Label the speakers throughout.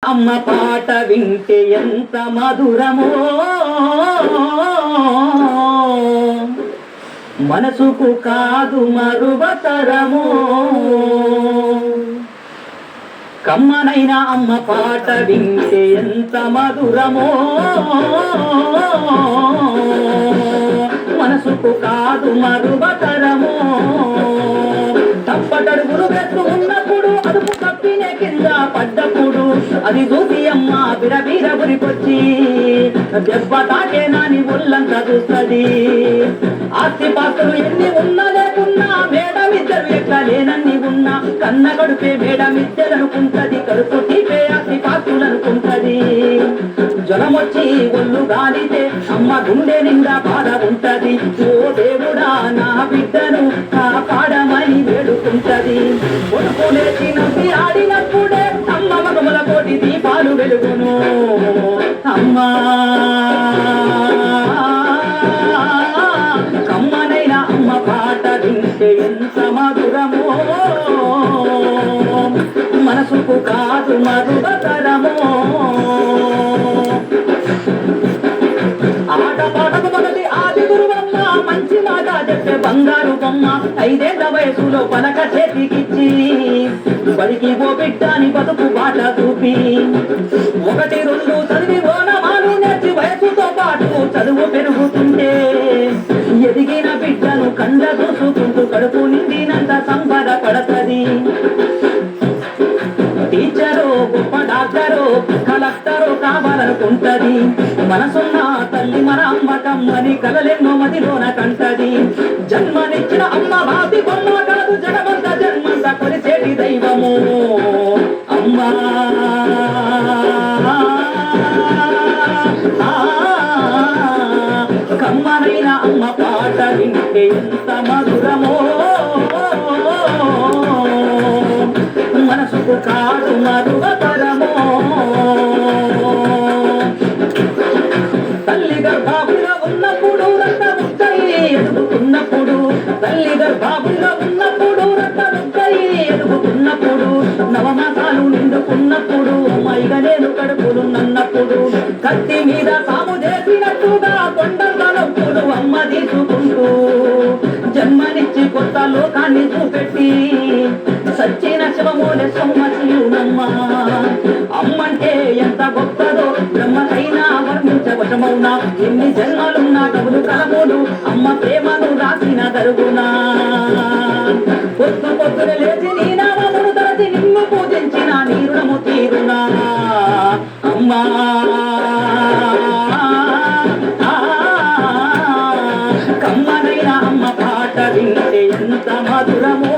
Speaker 1: అమ్మ పాట వింటే ఎంత మధురమో, మనసుకు కాదు మరువతరమో. కమ్మనైన అమ్మ పాట వింటే ఎంత మధురమో, మనసుకు కాదు మరువతరమో. తప్పటడుగులు వేస్తూ ఉన్నప్పుడు, అదుపు తప్పినే కింద పడ్డప్పుడు, అది చూసి అమ్మ బిరబీర గురికొచ్చి దెబ్బ తాకే నాని ఒళ్ళంతా చూస్తుంది. ఆస్తి పాస్తులు ఎన్ని ఉన్నా లేకున్నా, మేడమిద్దరు ఎట్లా లేనన్ని ఉన్నా, కన్న కడుపే మేడమిద్దరనుకుంటది, కడుపు తీపే ఆస్తి పాస్తులు అనుకుంటది. జ్వరమొచ్చి ఒళ్ళు గాలితే అమ్మ గుండె నిండా బాధ ఉంటది. ఓ దేవుడా నా బిడ్డను కాపాడమని వేడుకుంటది. కొడుకు లేచి నవ్వి ఆడినప్పుడే అమ్మ మగముల కోటి దీపాలు వెలుగును. అమ్మా కమ్మనైన అమ్మ పాట వింటే ఎంత మధురమో, మనసుకు కాదు మరువతరమో. ఆట పాటకు మొదటి ఆది గురువమ్మ, మంచి మాట చెప్పే బంగారు బొమ్మ. 5 ఏళ్ల వయసులో పలక చేతికిచ్చి, బడికి ఓ బిడ్డాని బతుకు బాట చూపి, 1, 2 చదివి ఓనమాలు నేర్చి వయసుతో పాటు చదువు పెరుగుతుంటే, ఎదిగిన బిడ్డను కండ చూసుకుంటూ కడుపు నిండినంత సంబరపడతది. టీచరు, గొప్ప డాక్టరు, కలెక్టరు కావాలనుకుంటది. మనసున్న తల్లి మన అమ్మ కమ్మని కలలెన్నో మదిలోన కంటది. జన్మనిచ్చిన అమ్మ బాతి బొమ్మ కాదు, జగమంత జన్మంత కొలిసేటి దైవము అమ్మా. కమ్మనైన అమ్మ పాట వింటే ఎంత మధురమో, మనసుకు కాదు మరువతరమో. తల్లి గర్భాబులో ఉన్నప్పుడు రక్తముక్కై ఎదుగుతున్నప్పుడు, తల్లి గర్భాబులో ఉన్నప్పుడు రక్తముక్కై ఎదుగుతున్నప్పుడు, 9 మాసాలు నిండుకున్నప్పుడు, అమ్మాయిగా నేను కడుపులున్నప్పుడు, కత్తి మీద సాము చేసినట్టుగా కొండంత నొప్పులు అమ్మ తీసుకుంటూ, జన్మనిచ్చి కొత్త లోకాన్ని చూపెట్టి సచ్చిన శివమూల సొమ్మసియునమ్మ. అమ్మంటే ఎంత గొప్పదో బ్రహ్మకైనా వర్ణించవశమౌనా. ఎన్ని జన్మలున్నా కవులు కలములు అమ్మ ప్రేమను రాసిన దరుగునా. పొద్దు పొద్దున లేచి నీ నామమును తలచి నిన్ను పూజించిన నీ రుణము తీరునా అమ్మా. కమ్మనైన అమ్మ పాట వింటే ఎంత మధురమో,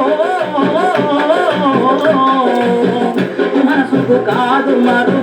Speaker 1: మనసుకు కాదు మరు